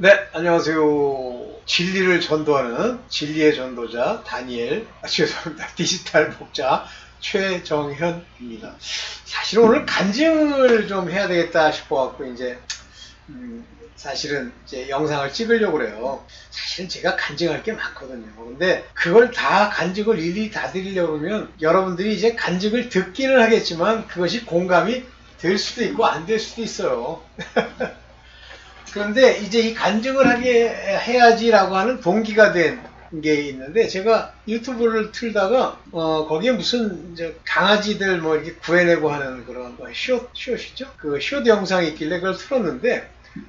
네, 안녕하세요. 진리를 전도하는 진리의 전도자 다니엘, 죄송합니다. 디지털 목자 최정현입니다. 사실 오늘 간증을 좀 해야 되겠다 싶어갖고 사실은 이제 영상을 찍으려고 그래요. 사실은 제가 간증할 게 많거든요. 근데 그걸 다 간증을 일일이 다 드리려고 그러면 여러분들이 이제 간증을 듣기는 하겠지만 그것이 공감이 될 수도 있고 안 될 수도 있어요. 그런데 이제 이 간증을 하게 해야지라고 하는 동기가 된 게 있는데, 제가 유튜브를 틀다가 거기에 무슨 이제 강아지들 뭐 이렇게 구해내고 하는 그런 숏이죠? 그 숏 영상이 있길래 그걸 틀었는데,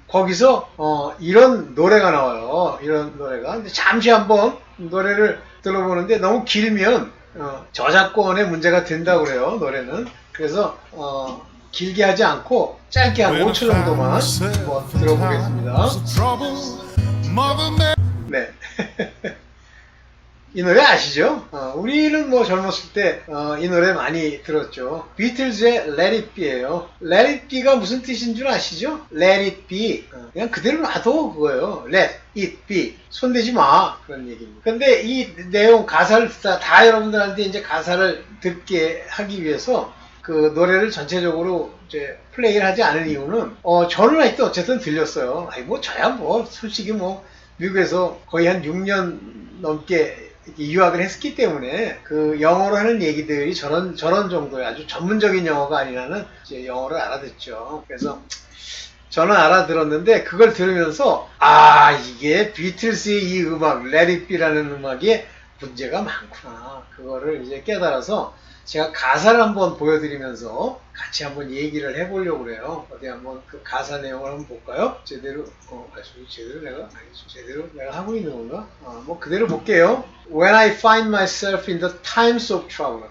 거기서 이런 노래가 나와요. 이런 노래가. 근데 잠시 한번 노래를 들어보는데 너무 길면 저작권에 문제가 된다고 그래요, 노래는. 그래서 길게 하지 않고 짧게 한 5초 정도만 한번 들어보겠습니다. 네. 이 노래 아시죠? 우리는 뭐 젊었을 때 이 노래 많이 들었죠. 비틀즈의 Let It Be예요. Let It Be가 무슨 뜻인 줄 아시죠? Let It Be. 그냥 그대로 놔둬, 그거예요. Let It Be. 손대지 마. 그런 얘기입니다. 근데 이 내용 가사를 듣다 다 여러분들한테 이제 가사를 듣게 하기 위해서 그 노래를 전체적으로 이제 플레이를 하지 않은 이유는 저는 하여튼 어쨌든 들렸어요. 아니 뭐 저야 뭐 솔직히 뭐 미국에서 거의 한 6년 넘게 유학을 했기 때문에 그 영어로 하는 얘기들이 저런 정도의 아주 전문적인 영어가 아니라는 이제 영어를 알아듣죠. 그래서 저는 알아들었는데 그걸 들으면서 이게 비틀스의 이 음악 Let It Be라는 음악에 문제가 많구나, 그거를 이제 깨달아서 제가 가사를 한번 보여드리면서 같이 한번 얘기를 해보려고 그래요. 어디 한번 그 가사 내용을 한번 볼까요? 제대로 내가 하고 있는 건가? 뭐 그대로 볼게요. When I find myself in the times of trouble.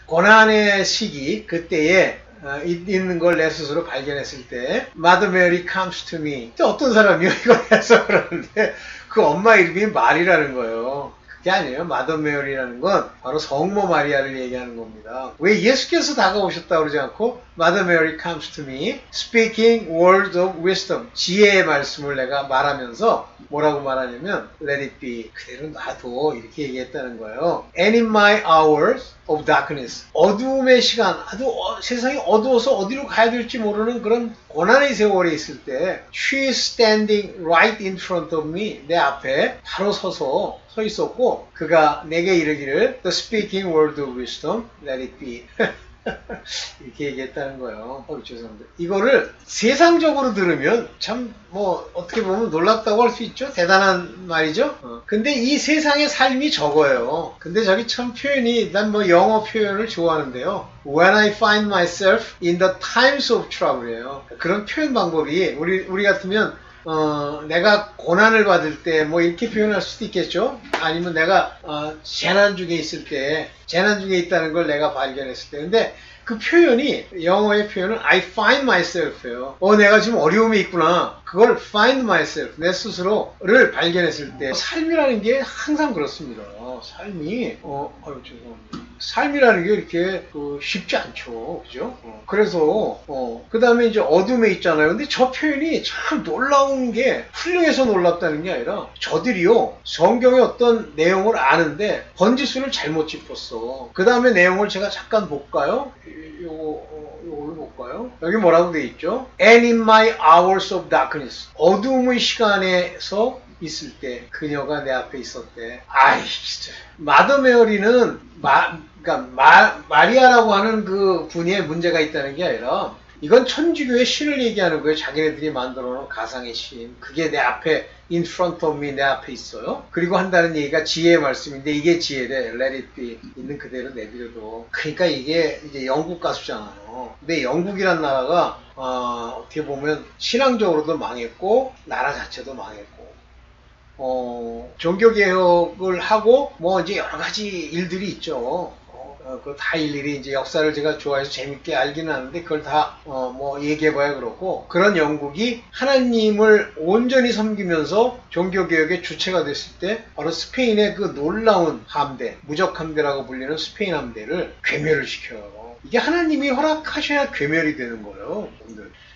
고난의 시기, 그때에 있는 걸 내 스스로 발견했을 때 Mother Mary comes to me. 어떤 사람이요? 이걸 해서 그러는데 그 엄마 이름이 말이라는 거예요. 그게 아니에요. 마더 메리라는 건 바로 성모 마리아를 얘기하는 겁니다. 왜 예수께서 다가오셨다고 그러지 않고 Mother Mary comes to me speaking words of wisdom, 지혜의 말씀을 내가 말하면서 뭐라고 말하냐면 Let it be, 그대로 놔둬, 이렇게 얘기했다는 거예요. And in my hours of darkness, 어두움의 시간, 아주 세상이 어두워서 어디로 가야 될지 모르는 그런 고난의 세월에 있을 때 She is standing right in front of me, 내 앞에 바로 서 있었고 그가 내게 이르기를 The speaking word of wisdom, let it be. 이렇게 얘기했다는 거예요. 죄송합니다. 이거를 세상적으로 들으면 참 뭐 어떻게 보면 놀랍다고 할 수 있죠. 대단한 말이죠. 근데 이 세상의 삶이 저거예요. 근데 저기 참 표현이, 난 뭐 영어 표현을 좋아하는데요. When I find myself in the times of trouble이에요. 그런 표현 방법이 우리 같으면 내가 고난을 받을 때 뭐 이렇게 표현할 수도 있겠죠. 아니면 내가 재난 중에 있다는 걸 내가 발견했을 때. 근데 그 표현이, 영어의 표현은 I find myself예요. 내가 지금 어려움에 있구나. 그걸 find myself, 내 스스로를 발견했을 때. 삶이라는 게 항상 그렇습니다. 삶이 죄송합니다. 삶이라는 게 이렇게 쉽지 않죠, 그죠? 그래서 그 다음에 이제 어둠에 있잖아요. 근데 저 표현이 참 놀라운 게, 훌륭해서 놀랍다는 게 아니라 저들이요 성경의 어떤 내용을 아는데 번지수를 잘못 짚었어. 그 다음에 내용을 제가 잠깐 볼까요? 요걸 볼까요? 여기 뭐라고 돼 있죠? And in my hours of darkness, 어둠의 시간에서 있을 때 그녀가 내 앞에 있었대. 진짜. 마더 메어리는 마리아라고 하는 그 분야에 문제가 있다는 게 아니라 이건 천주교의 신을 얘기하는 거예요. 자기네들이 만들어 놓은 가상의 신. 그게 내 앞에 in front of me, 내 앞에 있어요. 그리고 한다는 얘기가 지혜의 말씀인데 이게 지혜래. Let it be. 있는 그대로 내버려둬. 그러니까 이게 이제 영국 가수잖아요. 근데 영국이란 나라가 어떻게 보면 신앙적으로도 망했고 나라 자체도 망했고 종교개혁을 하고 뭐 이제 여러 가지 일들이 있죠. 그 다 일일이 이제 역사를 제가 좋아해서 재밌게 알기는 하는데 그걸 다 뭐 얘기해봐야 그렇고, 그런 영국이 하나님을 온전히 섬기면서 종교개혁의 주체가 됐을 때 바로 스페인의 그 놀라운 함대, 무적함대라고 불리는 스페인 함대를 괴멸을 시켜요. 이게 하나님이 허락하셔야 괴멸이 되는 거예요.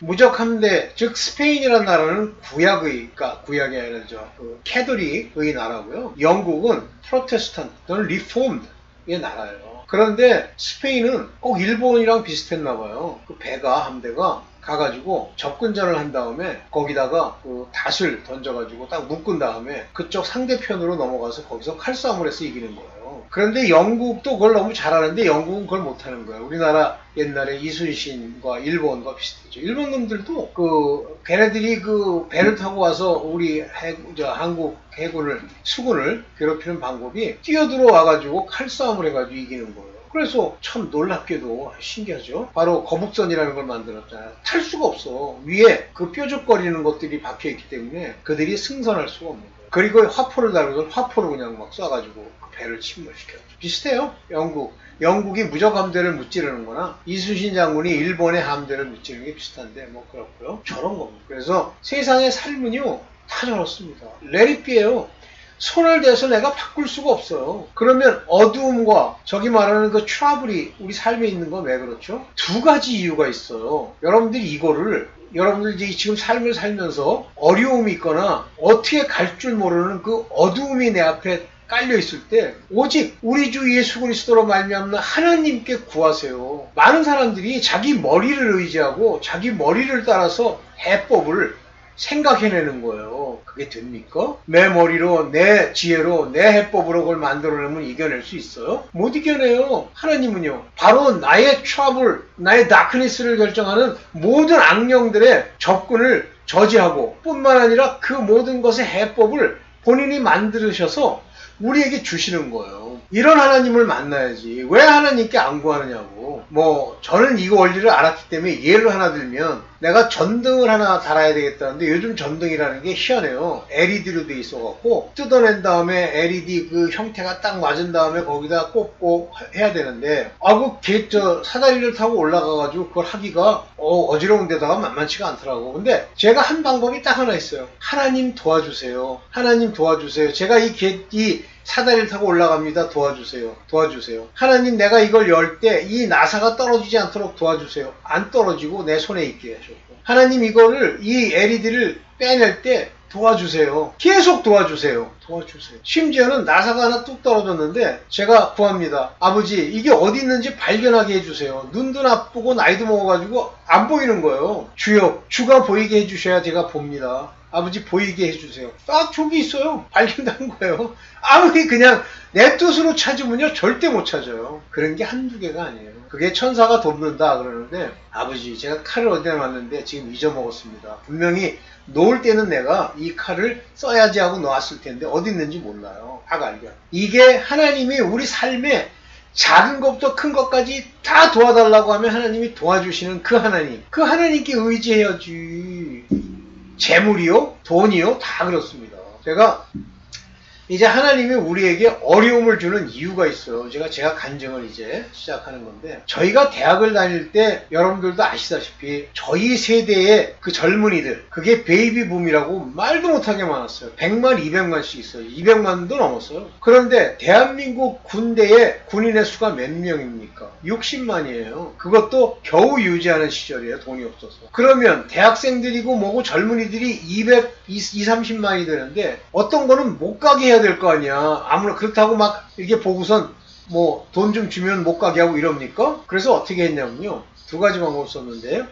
무적 함대, 즉 스페인이라는 나라는 그러니까 구약이 아니라 그 캐톨릭의 나라고요. 영국은 프로테스탄트 또는 리폼드의 나라예요. 그런데 스페인은 꼭 일본이랑 비슷했나 봐요. 그 함대가 가가지고 접근전을 한 다음에 거기다가 그 닷을 던져가지고 딱 묶은 다음에 그쪽 상대편으로 넘어가서 거기서 칼싸움을 해서 이기는 거예요. 그런데 영국도 그걸 너무 잘하는데 영국은 그걸 못하는 거예요. 우리나라 옛날에 이순신과 일본과 비슷했죠. 일본 놈들도 걔네들이 배를 타고 와서 우리 한국 수군을 괴롭히는 방법이 뛰어들어 와가지고 칼싸움을 해가지고 이기는 거예요. 그래서 참 놀랍게도 신기하죠. 바로 거북선이라는 걸 만들었잖아요. 탈 수가 없어. 위에 그 뾰족거리는 것들이 박혀있기 때문에 그들이 승선할 수가 없는 거예요. 그리고 화포를 달아서 화포로 그냥 막 쏴가지고 그 배를 침몰시켰죠. 비슷해요. 영국이 무적 함대를 무찌르는 거나 이순신 장군이 일본의 함대를 무찌르는 게 비슷한데 뭐 그렇고요. 저런 겁니다. 그래서 세상의 삶은요 다 저렇습니다. 레리피예요. 손을 대서 내가 바꿀 수가 없어요. 그러면 어두움과 저기 말하는 그 트러블이 우리 삶에 있는 건 왜 그렇죠? 두 가지 이유가 있어요. 여러분들이 지금 삶을 살면서 어려움이 있거나 어떻게 갈 줄 모르는 그 어두움이 내 앞에 깔려 있을 때 오직 우리 주 예수 그리스도로 말미암는 하나님께 구하세요. 많은 사람들이 자기 머리를 의지하고 자기 머리를 따라서 해법을 생각해내는 거예요. 그게 됩니까? 내 머리로, 내 지혜로, 내 해법으로 그걸 만들어내면 이겨낼 수 있어요? 못 이겨내요. 하나님은요. 바로 나의 트러블, 나의 다크니스를 결정하는 모든 악령들의 접근을 저지하고 뿐만 아니라 그 모든 것의 해법을 본인이 만드셔서 우리에게 주시는 거예요. 이런 하나님을 만나야지. 왜 하나님께 안 구하느냐고. 저는 이 원리를 알았기 때문에 예를 하나 들면 내가 전등을 하나 달아야 되겠다는데 요즘 전등이라는 게 희한해요. LED로 돼 있어갖고 뜯어낸 다음에 LED 그 형태가 딱 맞은 다음에 거기다 꽂고 해야 되는데 사다리를 타고 올라가가지고 그걸 하기가 어지러운 데다가 만만치가 않더라고. 근데 제가 한 방법이 딱 하나 있어요. 하나님 도와주세요. 하나님 도와주세요. 제가 이 사다리를 타고 올라갑니다. 도와주세요. 하나님 내가 이걸 열 때 이 나사가 떨어지지 않도록 도와주세요. 안 떨어지고 내 손에 있게 하셨고 하나님 이 LED를 빼낼 때 도와주세요. 계속 도와주세요. 심지어는 나사가 하나 뚝 떨어졌는데 제가 구합니다. 아버지 이게 어디 있는지 발견하게 해주세요. 눈도 나쁘고 나이도 먹어가지고 안 보이는 거예요. 주여 주가 보이게 해주셔야 제가 봅니다. 아버지 보이게 해주세요. 딱 저기 있어요. 발견된 거예요. 아무리 그냥 내 뜻으로 찾으면요 절대 못 찾아요. 그런 게 한두 개가 아니에요. 그게 천사가 돕는다 그러는데 아버지 제가 칼을 어디다 놨는데 지금 잊어먹었습니다. 분명히 놓을 때는 내가 이 칼을 써야지 하고 놓았을 텐데 어디 있는지 몰라요. 다 발견. 이게 하나님이 우리 삶에 작은 것부터 큰 것까지 다 도와달라고 하면 하나님이 도와주시는 그 하나님께 의지해야지. 재물이요? 돈이요? 다 그렇습니다. 이제 하나님이 우리에게 어려움을 주는 이유가 있어요. 제가 간증을 이제 시작하는 건데 저희가 대학을 다닐 때 여러분들도 아시다시피 저희 세대의 그 젊은이들 그게 베이비붐이라고 말도 못하게 많았어요. 100만, 200만씩 있어요. 200만도 넘었어요. 그런데 대한민국 군대의 군인의 수가 몇 명입니까? 60만이에요. 그것도 겨우 유지하는 시절이에요. 돈이 없어서. 그러면 대학생들이고 뭐고 젊은이들이 230만이 되는데 어떤 거는 못 가게 해야 될 거 아니야. 아무나 그렇다고 막 이렇게 보고선 돈 좀 주면 못 가게 하고 이럽니까? 그래서 어떻게 했냐면요. 두 가지 방법을 썼는데요.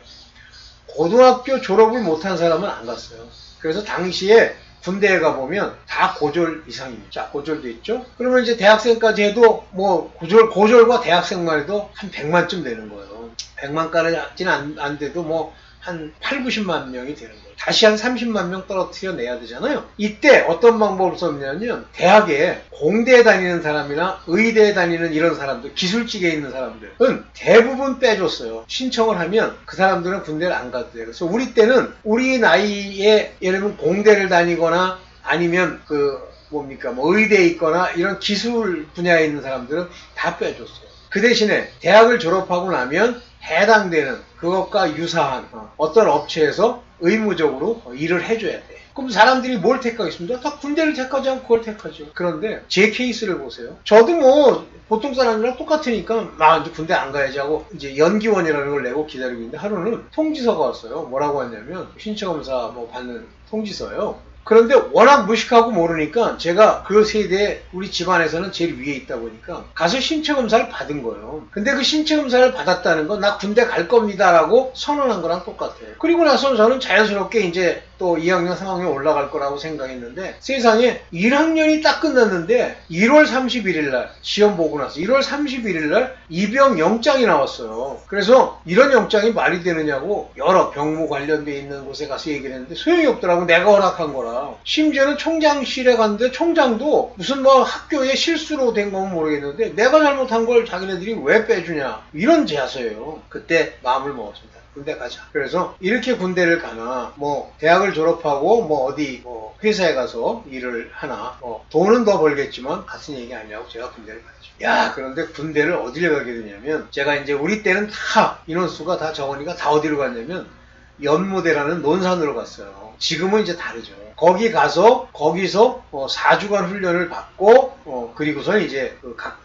고등학교 졸업을 못한 사람은 안 갔어요. 그래서 당시에 군대에 가보면 다 고졸 이상입니다. 자, 고졸도 있죠? 그러면 이제 대학생까지 해도 고졸과 대학생만 해도 한 100만쯤 되는 거예요. 100만까지는 안 돼도 한 8, 90만 명이 되는 거예요. 다시 한 30만 명 떨어뜨려 내야 되잖아요. 이때 어떤 방법을 썼냐면 대학에 공대에 다니는 사람이나 의대에 다니는 이런 사람들, 기술직에 있는 사람들은 대부분 빼줬어요. 신청을 하면 그 사람들은 군대를 안 가도 돼요. 그래서 우리 때는 우리 나이에 예를 들면 공대를 다니거나 아니면 의대에 있거나 이런 기술 분야에 있는 사람들은 다 빼줬어요. 그 대신에 대학을 졸업하고 나면 해당되는 그것과 유사한 어떤 업체에서 의무적으로 일을 해줘야 돼. 그럼 사람들이 뭘 택하겠습니까? 다 군대를 택하지 않고 그걸 택하죠. 그런데 제 케이스를 보세요. 저도 뭐 보통 사람이랑 똑같으니까 이제 군대 안 가야지 하고 이제 연기원이라는 걸 내고 기다리고 있는데 하루는 통지서가 왔어요. 뭐라고 왔냐면 신체검사 뭐 받는 통지서예요. 그런데 워낙 무식하고 모르니까 제가 그 세대에 우리 집안에서는 제일 위에 있다 보니까 가서 신체검사를 받은 거예요. 근데 그 신체검사를 받았다는 건 나 군대 갈 겁니다라고 선언한 거랑 똑같아요. 그리고 나서 저는 자연스럽게 이제 또 2학년, 3학년 올라갈 거라고 생각했는데 세상에 1학년이 딱 끝났는데 1월 31일 날 시험 보고 나서 1월 31일 날 입영 영장이 나왔어요. 그래서 이런 영장이 말이 되느냐고 여러 병무 관련돼 있는 곳에 가서 얘기를 했는데 소용이 없더라고. 내가 허락한 거라. 심지어는 총장실에 갔는데 총장도 무슨 뭐 학교에 실수로 된 건 모르겠는데 내가 잘못한 걸 자기네들이 왜 빼주냐 이런 자세예요. 그때 마음을 먹었습니다. 군대 가자. 그래서 이렇게 군대를 가나 뭐 대학을 졸업하고 뭐 어디 뭐 회사에 가서 일을 하나 뭐 돈은 더 벌겠지만 같은 얘기 아니라고 제가 군대를 갔죠. 야, 그런데 군대를 어디를 가게 되냐면 제가 이제 우리 때는 다 인원수가 다 적으니까 다 어디로 갔냐면 연무대라는 논산으로 갔어요. 지금은 이제 다르죠. 거기 가서 거기서 4주간 훈련을 받고 그리고서 이제 각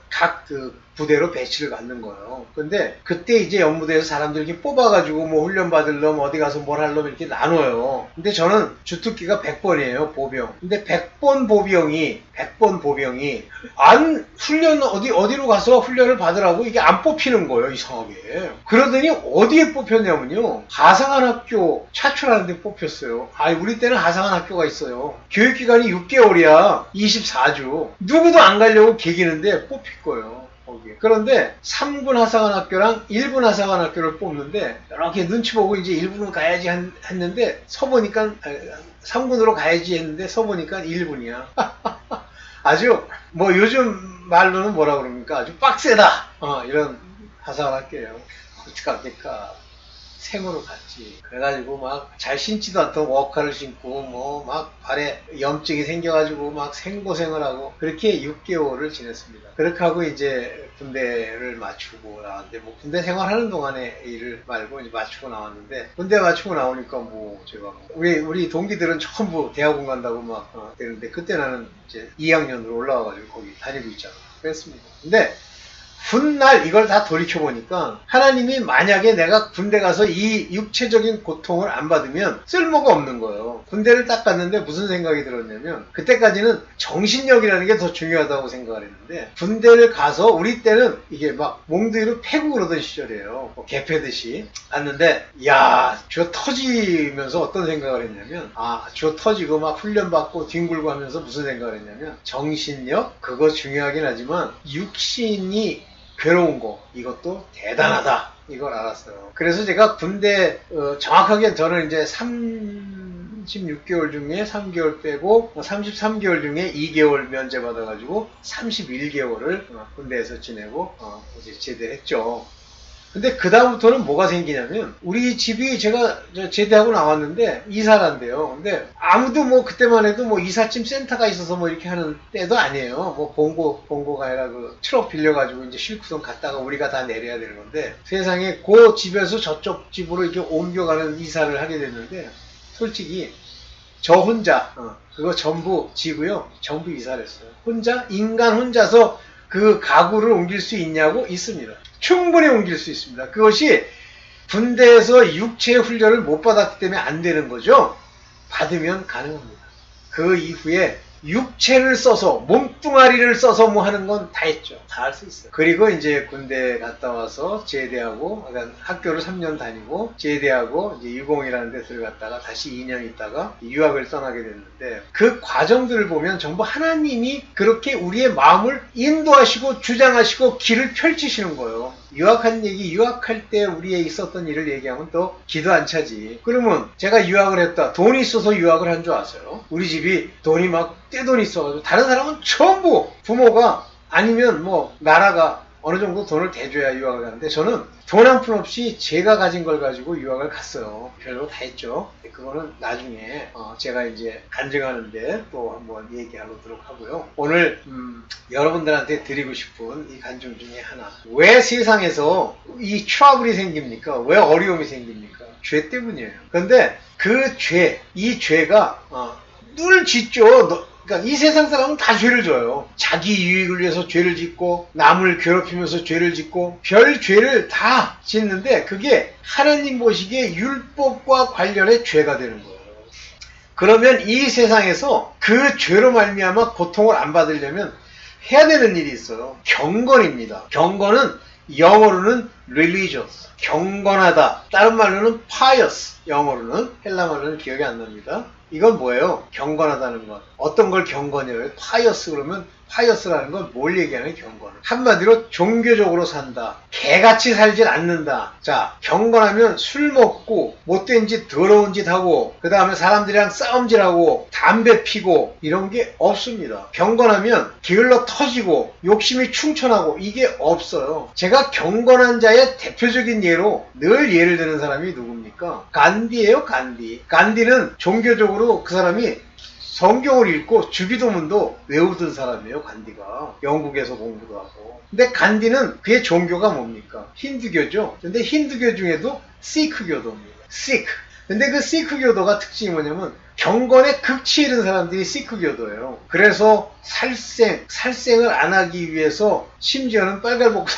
부대로 배치를 받는 거예요. 근데 그때 이제 연무대에서 사람들 이렇게 뽑아가지고 뭐 훈련 받을 놈 어디 가서 뭘 할 놈 이렇게 나눠요. 근데 저는 주특기가 100번이에요. 보병. 근데 100번 보병이 안 훈련 어디로 가서 훈련을 받으라고 이게 안 뽑히는 거예요. 이상하게. 그러더니 어디에 뽑혔냐면요. 하상한 학교 차출하는 데 뽑혔어요. 우리 때는 하상한 학교가 있어요. 교육기간이 6개월이야. 24주. 누구도 안 가려고 개기는데 뽑힐 거예요. 거기에. 그런데 3군 하상한 학교랑 1군 하상한 학교를 뽑는데 이렇게 눈치 보고 이제 1군은 가야지 했는데 서보니까 3군으로 가야지 했는데 서보니까 1군이야. 아주 뭐 요즘 말로는 뭐라 그럽니까? 아주 빡세다. 이런 하상한 학교예요. 어떡합니까? 생으로 갔지. 그래가지고 막 잘 신지도 않던 워커를 신고 뭐 막 발에 염증이 생겨가지고 막 생고생을 하고 그렇게 6개월을 지냈습니다. 그렇게 하고 이제 군대를 마치고 나왔는데 뭐 군대 생활하는 동안에 일을 말고 이제 마치고 나왔는데 군대 마치고 나오니까 뭐 제가 우리 동기들은 전부 대학원 간다고 막 되는데 그때 나는 이제 2학년으로 올라와가지고 거기 다니고 있잖아. 그랬습니다. 근데 훗날 이걸 다 돌이켜보니까 하나님이 만약에 내가 군대 가서 이 육체적인 고통을 안 받으면 쓸모가 없는 거예요. 군대를 딱 갔는데 무슨 생각이 들었냐면 그때까지는 정신력이라는 게 더 중요하다고 생각을 했는데 군대를 가서 우리 때는 이게 막 몽둥이로 패고 그러던 시절이에요. 뭐 개 패듯이 갔는데 쥐어 터지면서 어떤 생각을 했냐면 쥐어 터지고 막 훈련받고 뒹굴고 하면서 무슨 생각을 했냐면 정신력 그거 중요하긴 하지만 육신이 괴로운 거 이것도 대단하다 이걸 알았어요. 그래서 제가 군대 정확하게 저는 이제 36개월 중에 3개월 빼고 33개월 중에 2개월 면제 받아가지고 31개월을 군대에서 지내고 이제 제대를 했죠. 근데 그 다음부터는 뭐가 생기냐면 우리 집이 제가 제대하고 나왔는데 이사를 한대요. 근데 아무도 뭐 그때만 해도 뭐 이삿짐 센터가 있어서 뭐 이렇게 하는 때도 아니에요. 뭐 봉고가 아니라 그 트럭 빌려가지고 이제 싣고선 갔다가 우리가 다 내려야 되는 건데 세상에 그 집에서 저쪽 집으로 이렇게 옮겨가는 이사를 하게 됐는데 솔직히 저 혼자 그거 전부 지고요. 전부 이사를 했어요. 인간 혼자서 그 가구를 옮길 수 있냐고 있습니다. 충분히 옮길 수 있습니다. 그것이 군대에서 육체 훈련을 못 받았기 때문에 안 되는 거죠. 받으면 가능합니다. 그 이후에 육체를 써서 몸뚱아리를 써서 뭐 하는 건 다 했죠. 다 할 수 있어요. 그리고 이제 군대 갔다 와서 제대하고 학교를 3년 다니고 제대하고 이제 유공이라는 데 들어갔다가 다시 2년 있다가 유학을 떠나게 됐는데 그 과정들을 보면 전부 하나님이 그렇게 우리의 마음을 인도하시고 주장하시고 길을 펼치시는 거예요. 유학할 때 우리에 있었던 일을 얘기하면 또 기도 안 차지. 그러면 제가 유학을 했다. 돈이 있어서 유학을 한 줄 아세요? 우리 집이 돈이 막 떼돈이 있어가지고 다른 사람은 전부 부모가 아니면 뭐 나라가 어느 정도 돈을 대줘야 유학을 가는데 저는 돈 한 푼 없이 제가 가진 걸 가지고 유학을 갔어요. 별로 다 했죠. 그거는 나중에 제가 이제 간증하는데 또 한번 얘기하도록 하고요. 오늘 여러분들한테 드리고 싶은 이 간증 중에 하나. 왜 세상에서 이 트러블이 생깁니까? 왜 어려움이 생깁니까? 죄 때문이에요. 그런데 이 죄가 죄를 짓죠. 그러니까 이 세상 사람은 다 죄를 져요. 자기 유익을 위해서 죄를 짓고 남을 괴롭히면서 죄를 짓고 별 죄를 다 짓는데 그게 하나님 보시기에 율법과 관련해 죄가 되는 거예요. 그러면 이 세상에서 그 죄로 말미암아 고통을 안 받으려면 해야 되는 일이 있어요. 경건입니다. 경건은 영어로는 religious, 경건하다. 다른 말로는 pious, 영어로는, 헬라 말로는 기억이 안 납니다. 이건 뭐예요? 경건하다는 것. 어떤 걸 경건이에요? pious 그러면 pious라는 건 뭘 얘기하는 경건? 한마디로 종교적으로 산다. 개같이 살질 않는다. 자, 경건하면 술 먹고 못된 짓 더러운 짓 하고 그 다음에 사람들이랑 싸움질하고 담배 피고 이런 게 없습니다. 경건하면 게을러 터지고 욕심이 충천하고 이게 없어요. 제가 경건한 자의 대표적인 예로 늘 예를 드는 사람이 누굽니까? 간디예요, 간디. 간디는 종교적으로 그 사람이 성경을 읽고 주기도문도 외우던 사람이에요, 간디가. 영국에서 공부도 하고. 근데 간디는 그의 종교가 뭡니까? 힌두교죠. 근데 힌두교 중에도 시크교도입니다. 시크. 근데 그 시크교도가 특징이 뭐냐면 경건에 극치에 이른 사람들이 시크교도예요. 그래서 살생을 안 하기 위해서 심지어는 빨갈복사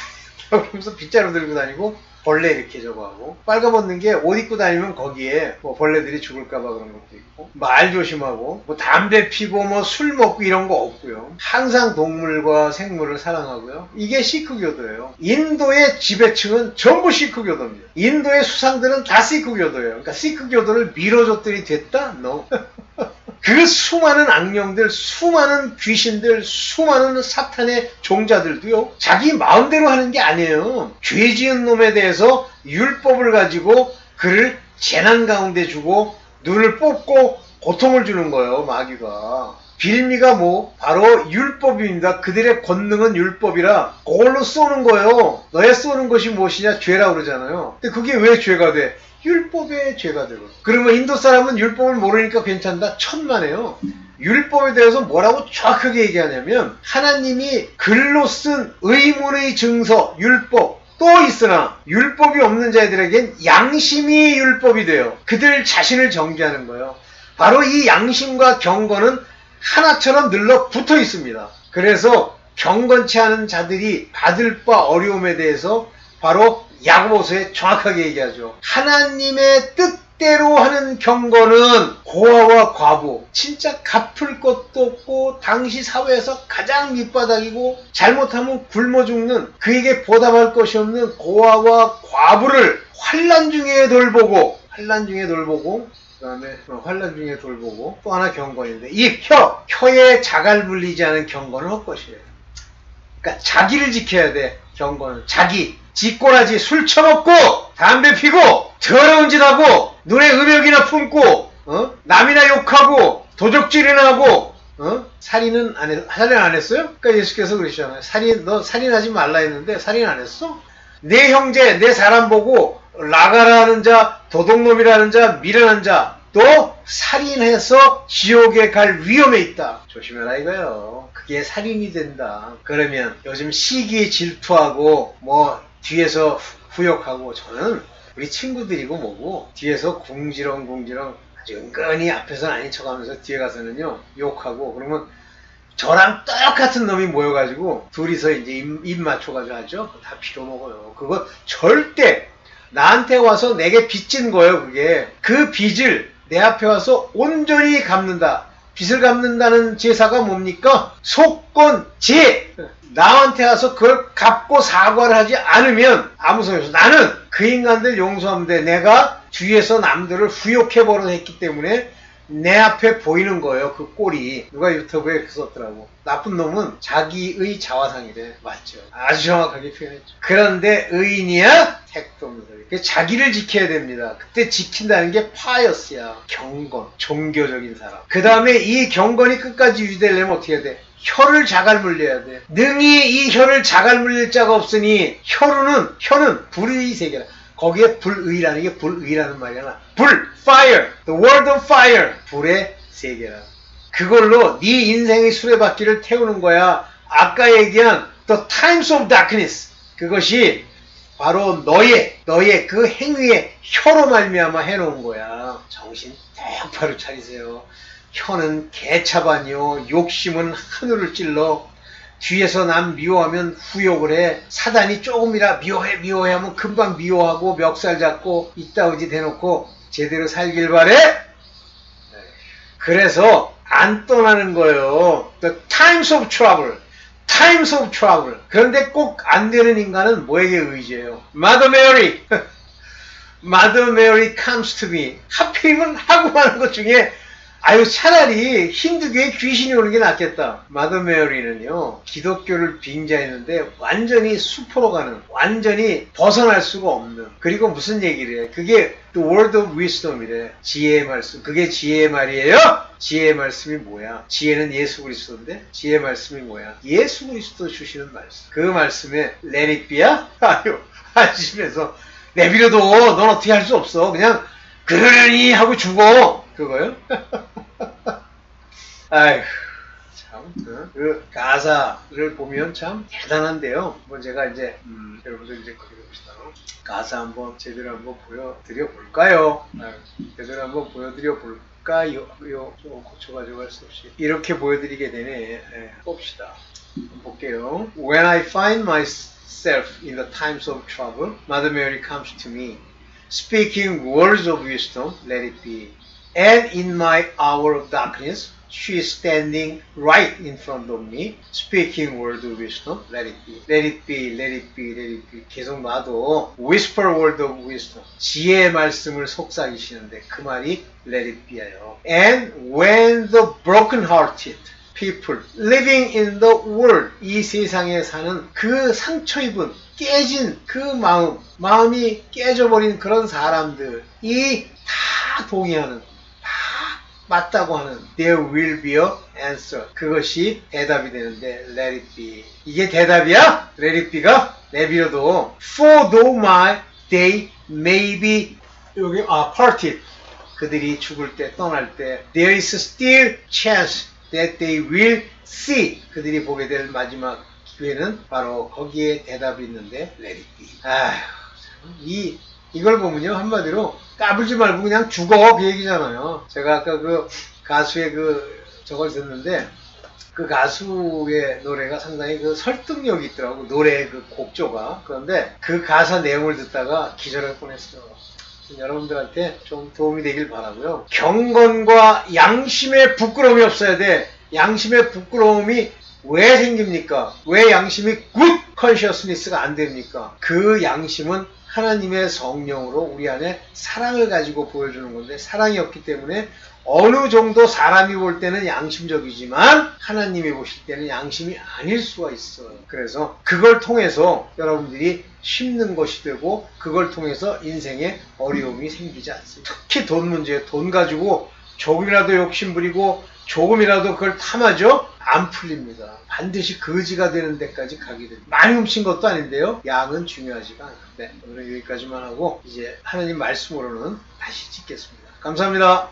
그러면서 빗자루 들고 다니고 벌레 이렇게 저거 하고 빨가벗는 게 옷 입고 다니면 거기에 뭐 벌레들이 죽을까봐 그런 것도 있고 말 조심하고 뭐 담배 피고 뭐 술 먹고 이런 거 없고요. 항상 동물과 생물을 사랑하고요. 이게 시크교도예요. 인도의 지배층은 전부 시크교도입니다. 인도의 수상들은 다 시크교도예요. 그러니까 시크교도를 밀어줬더니 됐다? No. 그 수많은 악령들, 수많은 귀신들, 수많은 사탄의 종자들도요, 자기 마음대로 하는 게 아니에요. 죄 지은 놈에 대해서 율법을 가지고 그를 재난 가운데 주고 눈을 뽑고 고통을 주는 거예요, 마귀가. 빌미가 뭐? 바로 율법입니다. 그들의 권능은 율법이라 그걸로 쏘는 거예요. 너의 쏘는 것이 무엇이냐? 죄라고 그러잖아요. 근데 그게 왜 죄가 돼? 율법의 죄가 되거든. 그러면 인도 사람은 율법을 모르니까 괜찮다? 천만에요. 율법에 대해서 뭐라고 정확하게 얘기하냐면 하나님이 글로 쓴 의문의 증서, 율법 또 있으나 율법이 없는 자들에겐 양심이 율법이 돼요. 그들 자신을 정죄하는 거예요. 바로 이 양심과 경건은 하나처럼 늘러 붙어 있습니다. 그래서 경건치 않은 자들이 받을 바 어려움에 대해서 바로 야고보서에 정확하게 얘기하죠. 하나님의 뜻대로 하는 경건은 고아와 과부, 진짜 갚을 것도 없고 당시 사회에서 가장 밑바닥이고 잘못하면 굶어 죽는 그에게 보답할 것이 없는 고아와 과부를 환난 중에 돌보고 그 다음에 환난 중에 돌보고 또 하나 경건인데 이 혀에 자갈 물리지 않은 경건은 헛것이에요. 그러니까 자기를 지켜야 돼. 경건은 자기. 쥐꼬라지 술 처먹고 담배 피고 더러운 짓 하고 눈에 음욕이나 품고 남이나 욕하고 도적질이나 하고 살인 안 했어요? 그러니까 예수께서 그러시잖아요. 너 살인하지 말라 했는데 살인 안 했어? 내 형제 내 사람 보고 라가라는 자 도둑놈이라는 자 미련한 자 또 살인해서 지옥에 갈 위험에 있다. 조심해라 이거요. 그게 살인이 된다. 그러면 요즘 시기에 질투하고 뭐 뒤에서 후욕하고 저는 우리 친구들이고 뭐고 뒤에서 궁지렁 아주 은근히 앞에서는 아닌 척하면서 뒤에 가서는요 욕하고 그러면 저랑 똑같은 놈이 모여가지고 둘이서 이제 입 맞춰가지고 하죠. 다 빌어먹어요. 그거 절대 나한테 와서 내게 빚진 거예요. 그게 그 빚을 내 앞에 와서 온전히 갚는다. 빚을 갚는다는 제사가 뭡니까? 속건제. 나한테 와서 그걸 갚고 사과를 하지 않으면 아무 소용이 없어. 나는 그 인간들 용서하면 돼. 내가 뒤에서 남들을 후욕해 버릇했기 때문에 내 앞에 보이는 거예요. 그 꼴이. 누가 유튜브에 이렇게 썼더라고. 나쁜 놈은 자기의 자화상이래. 맞죠. 아주 정확하게 표현했죠. 그런데 의인이야? 택도 없는 소리. 자기를 지켜야 됩니다. 그때 지킨다는 게 파이어스야. 경건. 종교적인 사람. 그 다음에 이 경건이 끝까지 유지되려면 어떻게 해야 돼? 혀를 자갈 물려야 돼. 능히 이 혀를 자갈 물릴 자가 없으니 혀는 불의 세계라. 거기에 불의라는 게 불의라는 말이야. 불, fire, the word of fire, 불의 세계라. 그걸로 네 인생의 수레바퀴를 태우는 거야. 아까 얘기한 the times of darkness, 그것이 바로 너의 그 행위에 혀로 말미암아 해놓은 거야. 정신 똑바로 차리세요. 혀는 개차반이요. 욕심은 하늘을 찔러. 뒤에서 남 미워하면 후욕을 해. 사단이 조금이라 미워해 하면 금방 미워하고 멱살 잡고 이따오지 대놓고 제대로 살길 바래. 그래서 안 떠나는 거예요. The times of trouble. times of trouble. 그런데 꼭 안 되는 인간은 뭐에게 의지해요? Mother Mary. Mother Mary comes to me. 하필이면 하고 하는 것 중에 아유 차라리 힌두교에 귀신이 오는 게 낫겠다. Mother Mary는요 기독교를 빙자했는데 완전히 수포로 가는, 완전히 벗어날 수가 없는, 그리고 무슨 얘기를 해? 그게 The Word of Wisdom이래. 지혜의 말씀. 그게 지혜의 말이에요? 지혜의 말씀이 뭐야? 지혜는 예수 그리스도인데 지혜의 말씀이 뭐야? 예수 그리스도 주시는 말씀. 그 말씀에 Let it be야? 아유 하시면서 내비려도 넌 어떻게 할 수 없어. 그냥 그러려니 하고 죽어. 그거요? 아휴, 참, 그 가사를 보면 참 대단한데요. 뭐 제가 이제, 여러분들 이제 거기 봅시다. 가사 한번 제대로 한번 보여드려 볼까요? 제대로 한번 보여드려 볼까요? 좀 고쳐가지고 할 수 없이. 이렇게 보여드리게 되네. 봅시다. 한번 볼게요. When I find myself in the times of trouble, Mother Mary comes to me, speaking words of wisdom, let it be. And in my hour of darkness, she is standing right in front of me, speaking word of wisdom. Let it be. Let it be. Let it be. Let it be. 계속 놔도 whisper word of wisdom. 지혜의 말씀을 속삭이시는데 그 말이 let it be예요. And when the broken-hearted people living in the world, 이 세상에 사는 그 상처 입은 깨진 그 마음이 깨져버린 그런 사람들이 다 동의하는, 맞다고 하는 there will be a answer. 그것이 대답이 되는데 let it be. 이게 대답이야? let it be가 내비려도 for though my they may be 여기 parted. 그들이 죽을 때 떠날 때 there is still chance that they will see. 그들이 보게 될 마지막 기회는 바로 거기에 대답이 있는데 let it be. 아휴, 이걸 보면요 한마디로 까불지 말고 그냥 죽어 그 얘기잖아요. 제가 아까 그 가수의 저걸 듣는데 그 가수의 노래가 상당히 그 설득력이 있더라고. 노래의 그 곡조가. 그런데 그 가사 내용을 듣다가 기절할 뻔했어요. 여러분들한테 좀 도움이 되길 바라고요. 경건과 양심의 부끄러움이 없어야 돼. 양심의 부끄러움이 왜 생깁니까? 왜 양심이 good consciousness가 안 됩니까? 그 양심은 하나님의 성령으로 우리 안에 사랑을 가지고 보여주는 건데, 사랑이 없기 때문에 어느 정도 사람이 볼 때는 양심적이지만 하나님이 보실 때는 양심이 아닐 수가 있어요. 그래서 그걸 통해서 여러분들이 심는 것이 되고 그걸 통해서 인생에 어려움이 생기지 않습니다. 특히 돈 문제, 돈 가지고 조금이라도 욕심부리고 조금이라도 그걸 탐하죠? 안 풀립니다. 반드시 거지가 되는 데까지 가게 됩니다. 많이 훔친 것도 아닌데요. 양은 중요하지가 않은데 오늘은 여기까지만 하고 이제 하나님 말씀으로는 다시 찍겠습니다. 감사합니다.